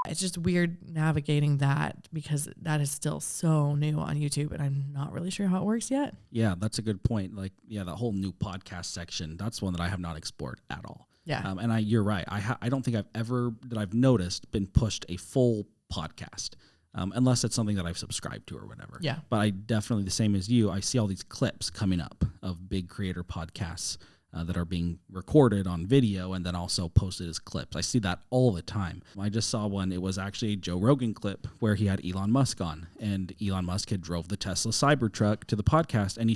It's just weird navigating that because that is still so new on YouTube and I'm not really sure how it works yet. Yeah, that's a good point. Like, yeah, that whole new podcast section, that's one that I have not explored at all. Yeah. And you're right. I don't think I've noticed been pushed a full podcast, unless it's something that I've subscribed to or whatever. Yeah. But I definitely, the same as you, I see all these clips coming up of big creator podcasts that are being recorded on video and then also posted as clips. I see that all the time. I just saw one. It was actually a Joe Rogan clip where he had Elon Musk on, and Elon Musk had drove the Tesla Cybertruck to the podcast, and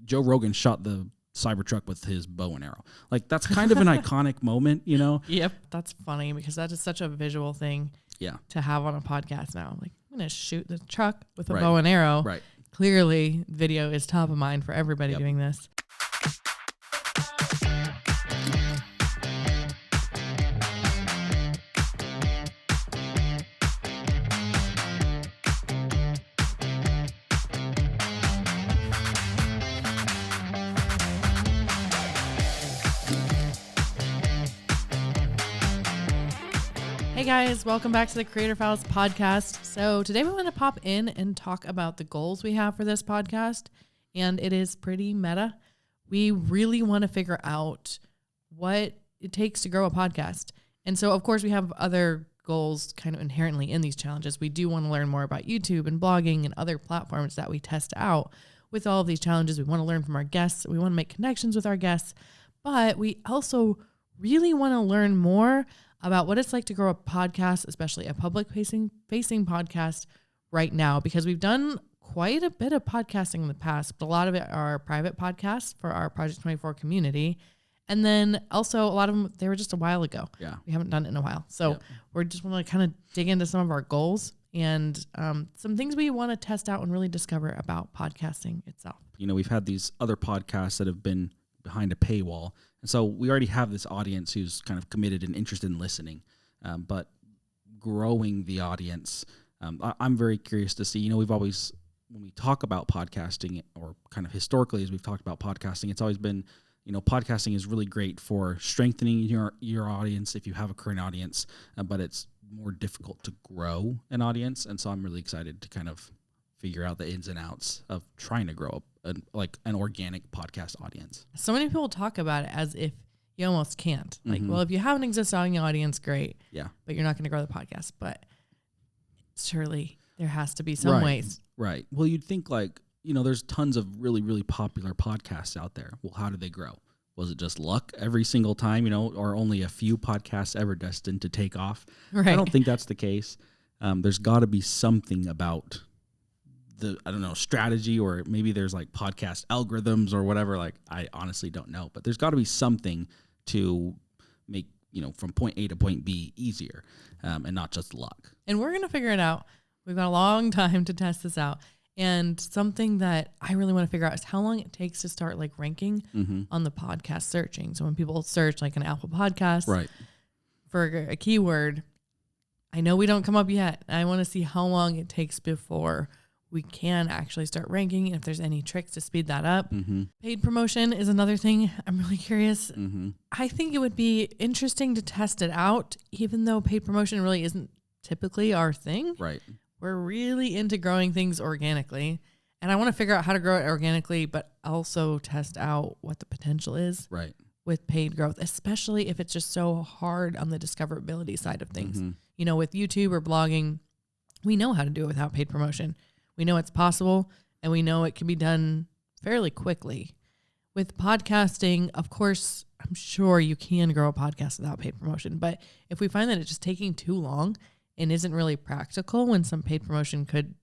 Joe Rogan shot the Cybertruck with his bow and arrow. Like, that's kind of an iconic moment, you know? Yep. That's funny because that is such a visual thing to have on a podcast now. Like, I'm going to shoot the truck with a bow and arrow. Right. Clearly, video is top of mind for everybody doing this. Hey guys, welcome back to the Creator Files podcast. So today we want to pop in and talk about the goals we have for this podcast, and it is pretty meta. We really want to figure out what it takes to grow a podcast. And so, of course, we have other goals kind of inherently in these challenges. We do want to learn more about YouTube and blogging and other platforms that we test out with all of these challenges. We want to learn from our guests. We want to make connections with our guests, but we also really want to learn more about what it's like to grow a podcast, especially a public-facing podcast right now, because we've done quite a bit of podcasting in the past, but a lot of it are private podcasts for our Project 24 community. And then also a lot of them, they were just a while ago. Yeah. We haven't done it in a while. So we're just want to kind of dig into some of our goals and some things we want to test out and really discover about podcasting itself. You know, we've had these other podcasts that have been behind a paywall. And so we already have this audience who's kind of committed and interested in listening, but growing the audience, I'm very curious to see, you know, we've always, when we talk about podcasting, or kind of historically as we've talked about podcasting, it's always been, you know, podcasting is really great for strengthening your audience if you have a current audience, but it's more difficult to grow an audience. And so I'm really excited to kind of figure out the ins and outs of trying to grow up an organic podcast audience. So many people talk about it as if you almost can't. Like, well, if you have an existing audience, great. Yeah. But you're not going to grow the podcast. But surely there has to be some ways. Right. Well, you'd think, like, you know, there's tons of really, really popular podcasts out there. Well, how did they grow? Was it just luck every single time, you know, or only a few podcasts ever destined to take off? Right. I don't think that's the case. There's got to be something about strategy, or maybe there's like podcast algorithms or whatever. Like, I honestly don't know, but there's got to be something to make, you know, from point A to point B easier, and not just luck. And we're going to figure it out. We've got a long time to test this out. And something that I really want to figure out is how long it takes to start like ranking on the podcast searching. So when people search like an Apple podcast for a keyword, I know we don't come up yet. I want to see how long it takes before we can actually start ranking, if there's any tricks to speed that up. Paid promotion is another thing I'm really curious. I think it would be interesting to test it out, even though paid promotion really isn't typically our thing. Right. We're really into growing things organically, and I want to figure out how to grow it organically, but also test out what the potential is with paid growth, especially if it's just so hard on the discoverability side of things. You know, with YouTube or blogging, we know how to do it without paid promotion. We know it's possible, and we know it can be done fairly quickly. With podcasting, of course, I'm sure you can grow a podcast without paid promotion, but if we find that it's just taking too long and isn't really practical when some paid promotion could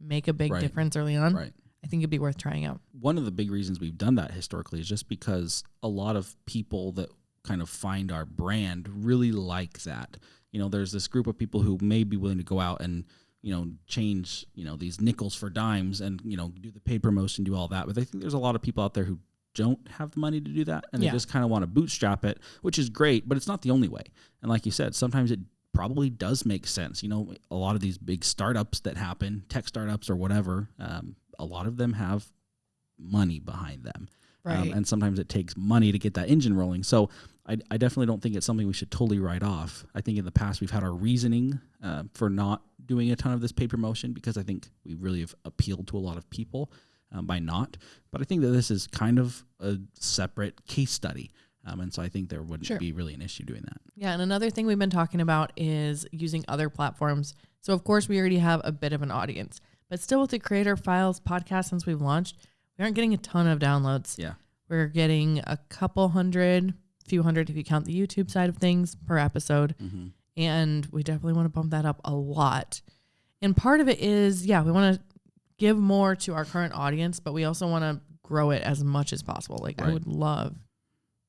make a big difference early on, I think it'd be worth trying out. One of the big reasons we've done that historically is just because a lot of people that kind of find our brand really like that. You know, there's this group of people who may be willing to go out and, you know, change, you know, these nickels for dimes and, you know, do the paid promotion, do all that. But I think there's a lot of people out there who don't have the money to do that, and they just kind of want to bootstrap it, which is great, but it's not the only way. And like you said, sometimes it probably does make sense. You know, a lot of these big startups that happen, tech startups or whatever, a lot of them have money behind them. Right. And sometimes it takes money to get that engine rolling. So I definitely don't think it's something we should totally write off. I think in the past we've had our reasoning for not doing a ton of this paid promotion because I think we really have appealed to a lot of people by not. But I think that this is kind of a separate case study. And so I think there wouldn't be really an issue doing that. Yeah. And another thing we've been talking about is using other platforms. So of course we already have a bit of an audience, but still with the Creator Files podcast, since we've launched, we aren't getting a ton of downloads. Yeah. We're getting a couple hundred, few hundred if you count the YouTube side of things per episode. Mm-hmm. And we definitely want to bump that up a lot. And part of it is, we want to give more to our current audience, but we also want to grow it as much as possible. Like I would love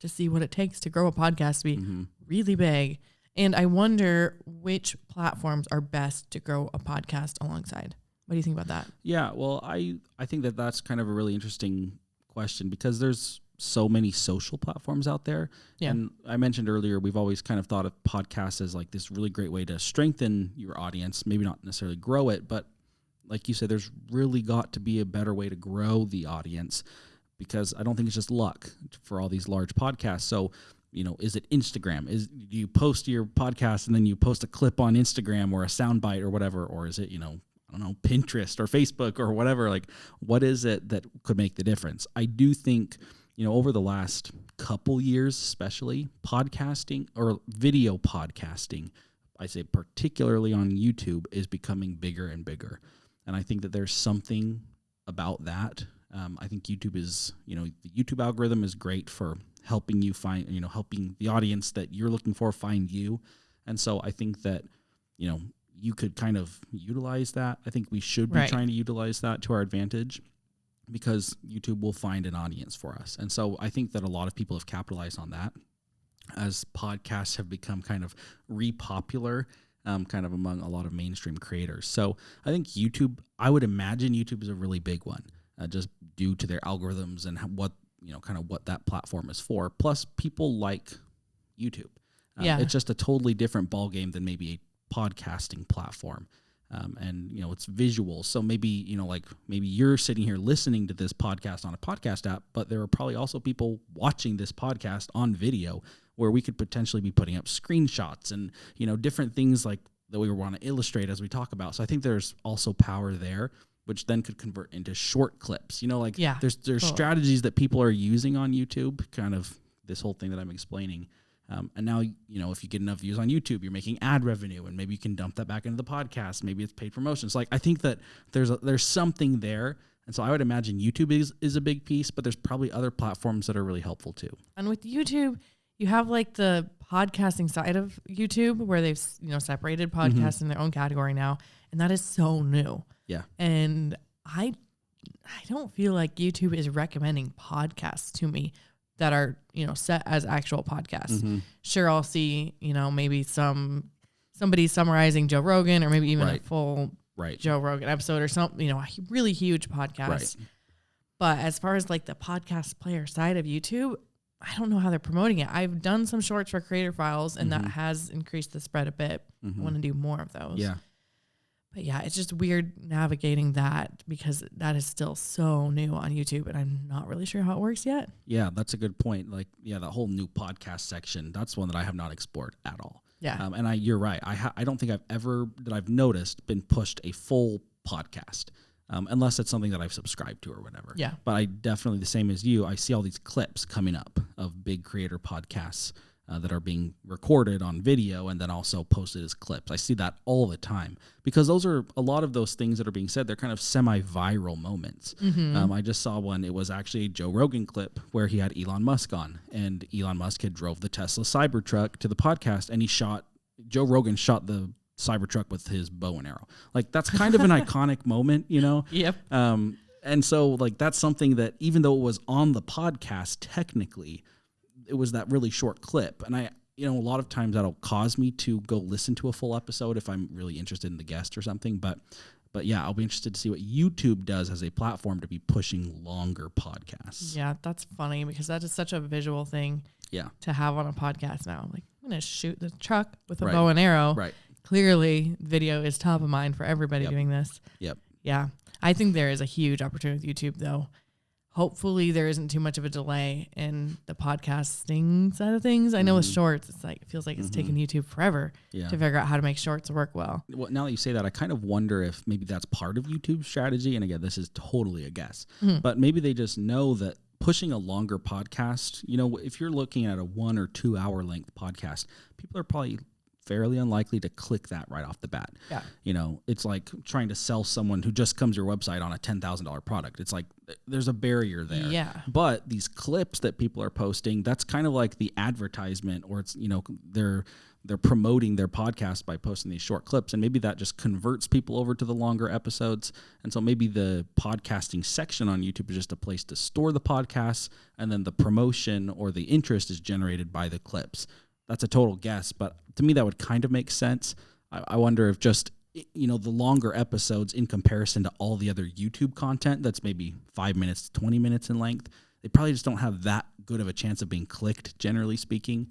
to see what it takes to grow a podcast to be really big. And I wonder which platforms are best to grow a podcast alongside. What do you think about that? Yeah, well, I think that that's kind of a really interesting question because there's so many social platforms out there. Yeah. And I mentioned earlier, we've always kind of thought of podcasts as like this really great way to strengthen your audience, maybe not necessarily grow it, but like you said, there's really got to be a better way to grow the audience because I don't think it's just luck for all these large podcasts. So, is it Instagram? Do you post your podcast and then you post a clip on Instagram or a soundbite or whatever? Or is it, I don't know, Pinterest or Facebook or whatever? Like, what is it that could make the difference? I do think, over the last couple years, especially podcasting or video podcasting, I say particularly on YouTube, is becoming bigger and bigger. And I think that there's something about that. I think YouTube is, the YouTube algorithm is great for helping you find, helping the audience that you're looking for find you. And so I think that, you could kind of utilize that. I think we should be trying to utilize that to our advantage because YouTube will find an audience for us. And so I think that a lot of people have capitalized on that as podcasts have become kind of repopular kind of among a lot of mainstream creators. So I think YouTube, I would imagine YouTube is a really big one just due to their algorithms and what, kind of what that platform is for. Plus people like YouTube. It's just a totally different ballgame than maybe a podcasting platform. And, it's visual. So maybe, maybe you're sitting here listening to this podcast on a podcast app, but there are probably also people watching this podcast on video where we could potentially be putting up screenshots and, different things like that we want to illustrate as we talk about. So I think there's also power there, which then could convert into short clips, there's strategies that people are using on YouTube, kind of this whole thing that I'm explaining. And now, if you get enough views on YouTube, you're making ad revenue and maybe you can dump that back into the podcast. Maybe it's paid promotions. Like, I think that there's something there. And so I would imagine YouTube is a big piece, but there's probably other platforms that are really helpful too. And with YouTube, you have like the podcasting side of YouTube where they've, separated podcasts in their own category now. And that is so new. Yeah. And I don't feel like YouTube is recommending podcasts to me that are, set as actual podcasts. Sure, I'll see, maybe somebody summarizing Joe Rogan or maybe even a full Joe Rogan episode or something, a really huge podcast. But as far as like the podcast player side of YouTube, I don't know how they're promoting it. I've done some shorts for Creator Files and that has increased the spread a bit. I want to do more of those. Yeah. But yeah, it's just weird navigating that because that is still so new on YouTube and I'm not really sure how it works yet. Yeah, that's a good point. Like, that whole new podcast section, that's one that I have not explored at all. Yeah. And you're right. I don't think I've noticed been pushed a full podcast unless it's something that I've subscribed to or whatever. Yeah. But I definitely, the same as you, I see all these clips coming up of big creator podcasts that are being recorded on video and then also posted as clips. I see that all the time because those are a lot of those things that are being said. They're kind of semi-viral moments. I just saw one. It was actually a Joe Rogan clip where he had Elon Musk on and Elon Musk had drove the Tesla Cybertruck to the podcast and Joe Rogan shot the Cybertruck with his bow and arrow. Like that's kind of an iconic moment, Yep. And so like that's something that even though it was on the podcast, technically, it was that really short clip. And a lot of times that'll cause me to go listen to a full episode if I'm really interested in the guest or something. But yeah, I'll be interested to see what YouTube does as a platform to be pushing longer podcasts. Yeah, that's funny because that is such a visual thing to have on a podcast now. Like, I'm going to shoot the truck with a bow and arrow. Right. Clearly, video is top of mind for everybody doing this. Yep. Yeah. I think there is a huge opportunity with YouTube, though. hopefully there isn't too much of a delay in the podcasting side of things. I know with shorts, it's like, it feels like it's taken YouTube forever to figure out how to make shorts work well. Well, now that you say that, I kind of wonder if maybe that's part of YouTube's strategy. And again, this is totally a guess, but maybe they just know that pushing a longer podcast, if you're looking at a 1 or 2 hour length podcast, people are probably fairly unlikely to click that right off the bat. Yeah. It's like trying to sell someone who just comes to your website on a $10,000 product. It's like there's a barrier there. Yeah. But these clips that people are posting, that's kind of like the advertisement, or it's, they're promoting their podcast by posting these short clips, and maybe that just converts people over to the longer episodes. And so maybe the podcasting section on YouTube is just a place to store the podcasts, and then the promotion or the interest is generated by the clips. That's a total guess, but to me that would kind of make sense. I wonder if just, the longer episodes in comparison to all the other YouTube content that's maybe 5 minutes to 20 minutes in length, they probably just don't have that good of a chance of being clicked, generally speaking,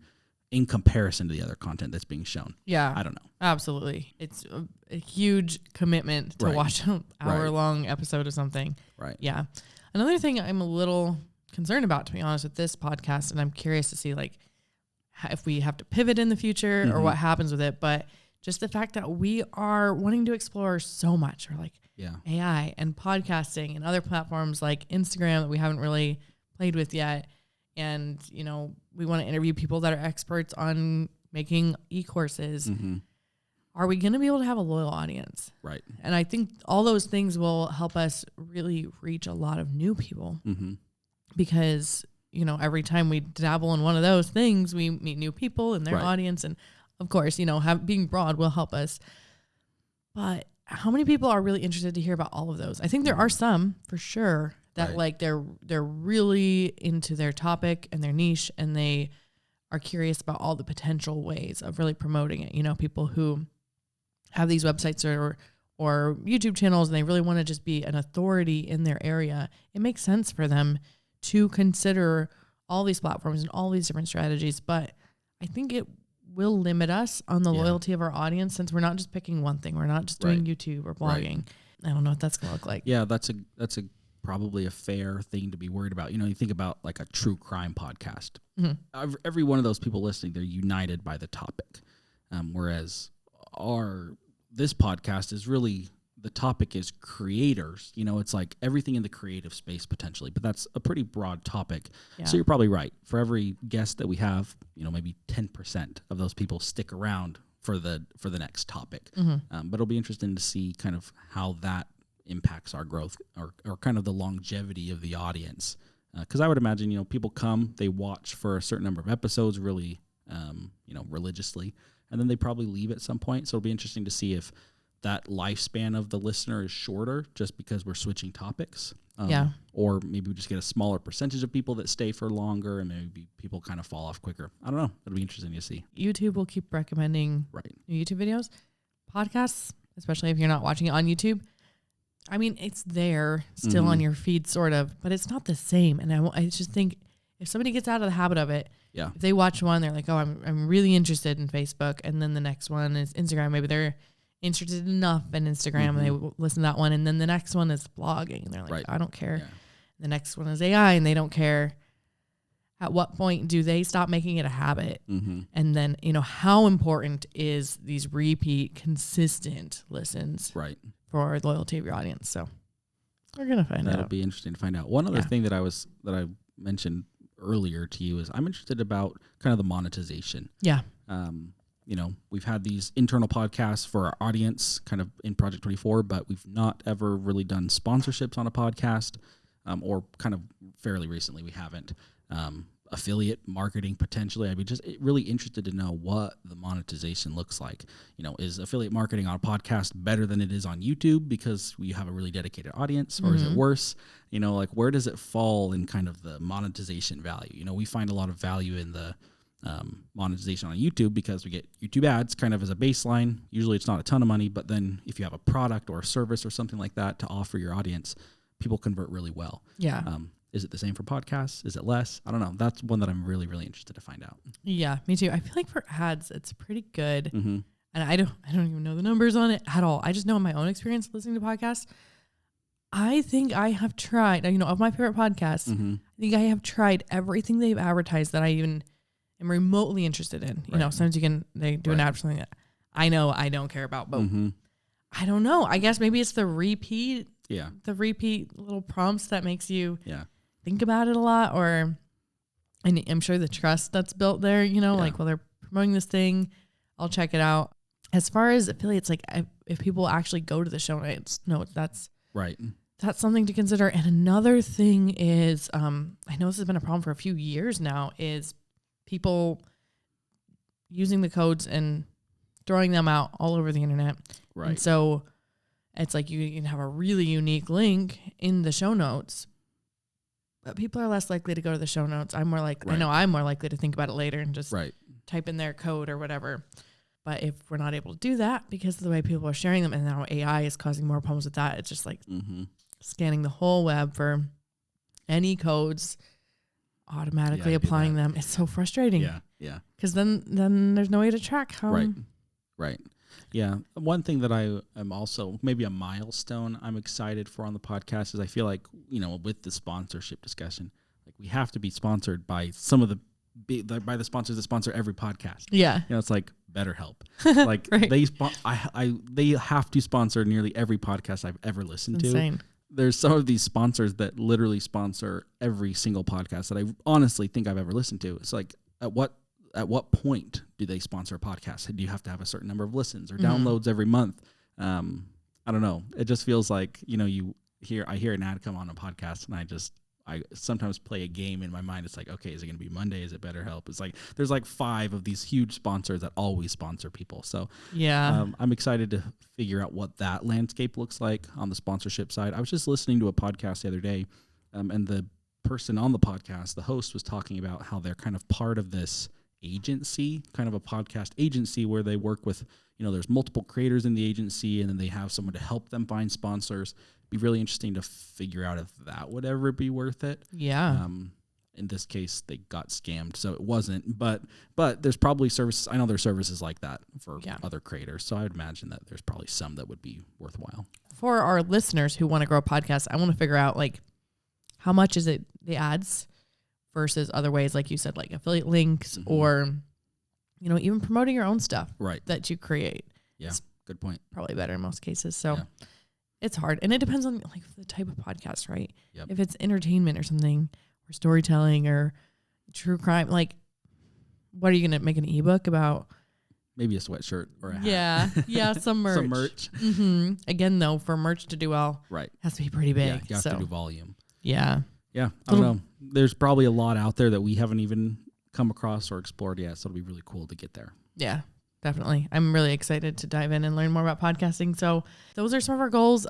in comparison to the other content that's being shown. Yeah. I don't know. Absolutely. It's a huge commitment to watch an hour-long episode of something. Right. Yeah. Another thing I'm a little concerned about, to be honest, with this podcast, and I'm curious to see, like, if we have to pivot in the future or what happens with it, but just the fact that we are wanting to explore so much, or like AI and podcasting and other platforms like Instagram that we haven't really played with yet. And, we want to interview people that are experts on making e-courses. Are we going to be able to have a loyal audience? Right. And I think all those things will help us really reach a lot of new people because every time we dabble in one of those things, we meet new people in their audience. And of course, being broad will help us. But how many people are really interested to hear about all of those? I think there are some for sure that like they're really into their topic and their niche, and they are curious about all the potential ways of really promoting it. People who have these websites or YouTube channels, and they really want to just be an authority in their area. It makes sense for them to consider all these platforms and all these different strategies, but I think it will limit us on the loyalty of our audience, since we're not just picking one thing. We're not just doing YouTube or blogging. I don't know what that's going to look like. Yeah, that's a probably a fair thing to be worried about. You think about like a true crime podcast. Every one of those people listening, they're united by the topic. Whereas this podcast is really, the topic is creators. It's like everything in the creative space potentially, but that's a pretty broad topic. Yeah. So you're probably right. For every guest that we have, maybe 10% of those people stick around for the next topic. But it'll be interesting to see kind of how that impacts our growth or kind of the longevity of the audience. Because I would imagine, people come, they watch for a certain number of episodes really, religiously, and then they probably leave at some point. So it'll be interesting to see if that lifespan of the listener is shorter just because we're switching topics. Or maybe we just get a smaller percentage of people that stay for longer, and maybe people kind of fall off quicker. I don't know. It'll be interesting to see. YouTube will keep recommending new YouTube videos. Podcasts, especially if you're not watching it on YouTube, I mean, it's there still on your feed sort of, but it's not the same. And I just think if somebody gets out of the habit of it, if they watch one, they're like, oh, I'm really interested in Facebook. And then the next one is Instagram. Maybe they're interested enough in Instagram and they listen to that one. And then the next one is blogging. And they're like, I don't care. Yeah. The next one is AI and they don't care. At what point do they stop making it a habit? And then, how important is these repeat, consistent listens for loyalty of your audience? So we're going to find out. That'll be interesting to find out. One other thing that I mentioned earlier to you is I'm interested about kind of the monetization. Yeah. We've had these internal podcasts for our audience kind of in Project 24, but we've not ever really done sponsorships on a podcast, or kind of fairly recently we haven't. Affiliate marketing potentially. I'd be just really interested to know what the monetization looks like. Is affiliate marketing on a podcast better than it is on YouTube because we have a really dedicated audience, or is it worse? Where does it fall in kind of the monetization value? We find a lot of value in the monetization on YouTube because we get YouTube ads kind of as a baseline. Usually it's not a ton of money, but then if you have a product or a service or something like that to offer your audience, people convert really well. Yeah. Is it the same for podcasts? Is it less? I don't know. That's one that I'm really, really interested to find out. Yeah, me too. I feel like for ads, it's pretty good. And I don't even know the numbers on it at all. I just know in my own experience listening to podcasts, I think I have tried, of my favorite podcasts, I think I have tried everything they've advertised that I even am remotely interested in. Sometimes they do an ad for something that I know I don't care about, but I don't know. I guess maybe it's the repeat little prompts that makes you think about it a lot, and I'm sure the trust that's built there, like, well, they're promoting this thing, I'll check it out. As far as affiliates, like if people actually go to the show notes, that's right. That's something to consider. And another thing is, I know this has been a problem for a few years now, is people using the codes and throwing them out all over the internet. Right. And so it's like you can have a really unique link in the show notes, but people are less likely to go to the show notes. I know I'm more likely to think about it later and just type in their code or whatever. But if we're not able to do that because of the way people are sharing them, and now AI is causing more problems with that, it's just like scanning the whole web for any codes, automatically applying them. It's so frustrating. Yeah. Because then there's no way to track how. Right. Yeah. One thing that I am also, maybe a milestone I'm excited for on the podcast is I feel like, with the sponsorship discussion, like we have to be sponsored by some of by the sponsors that sponsor every podcast. Yeah. It's like BetterHelp. Like they have to sponsor nearly every podcast I've ever listened to. There's some of these sponsors that literally sponsor every single podcast that I honestly think I've ever listened to. It's like, at what point do they sponsor a podcast? Do you have to have a certain number of listens or downloads every month? I don't know. It just feels like, I hear an ad come on a podcast and I sometimes play a game in my mind. It's like, okay, is it going to be Monday? Is it BetterHelp? It's like, there's like 5 of these huge sponsors that always sponsor people. So I'm excited to figure out what that landscape looks like on the sponsorship side. I was just listening to a podcast the other day, and the person on the podcast, the host, was talking about how they're kind of part of this agency, kind of a podcast agency where they work with, there's multiple creators in the agency, and then they have someone to help them find sponsors. Be really interesting to figure out if that would ever be worth it. Yeah. In this case, they got scammed, so it wasn't. But there's probably services. I know there's services like that for other creators, so I would imagine that there's probably some that would be worthwhile. For our listeners who want to grow a podcast, I want to figure out, like, how much is it the ads versus other ways, like you said, like affiliate links or, even promoting your own stuff that you create. Yeah, good point. Probably better in most cases. So it's hard. And it depends on, like, the type of podcast, right? Yep. If it's entertainment or something, or storytelling or true crime, like, what are you going to make an ebook about? Maybe a sweatshirt or a hat. Yeah, some merch. Some merch. Again, though, for merch to do well, it has to be pretty big. Yeah, you have to do volume. Yeah. Yeah, I don't know. There's probably a lot out there that we haven't even come across or explored yet, so it'll be really cool to get there. Yeah, definitely. I'm really excited to dive in and learn more about podcasting. So those are some of our goals.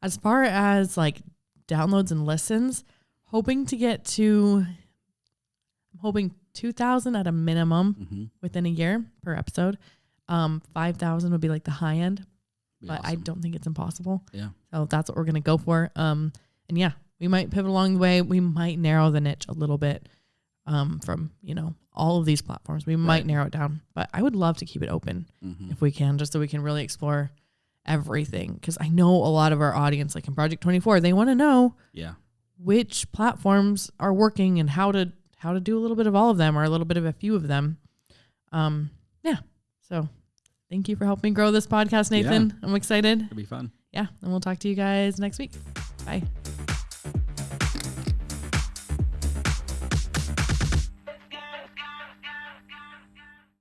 As far as, like, downloads and listens, hoping to get to, I'm hoping 2,000 at a minimum within a year per episode. 5,000 would be like the high end, but awesome. I don't think it's impossible. Yeah. So that's what we're going to go for. And yeah, we might pivot along the way. We might narrow the niche a little bit from, all of these platforms. We might narrow it down, but I would love to keep it open if we can, just so we can really explore everything. Because I know a lot of our audience, like in Project 24, they want to know which platforms are working and how to do a little bit of all of them or a little bit of a few of them. So thank you for helping grow this podcast, Nathan. I'm excited. It'll be fun. Yeah. And we'll talk to you guys next week. Bye.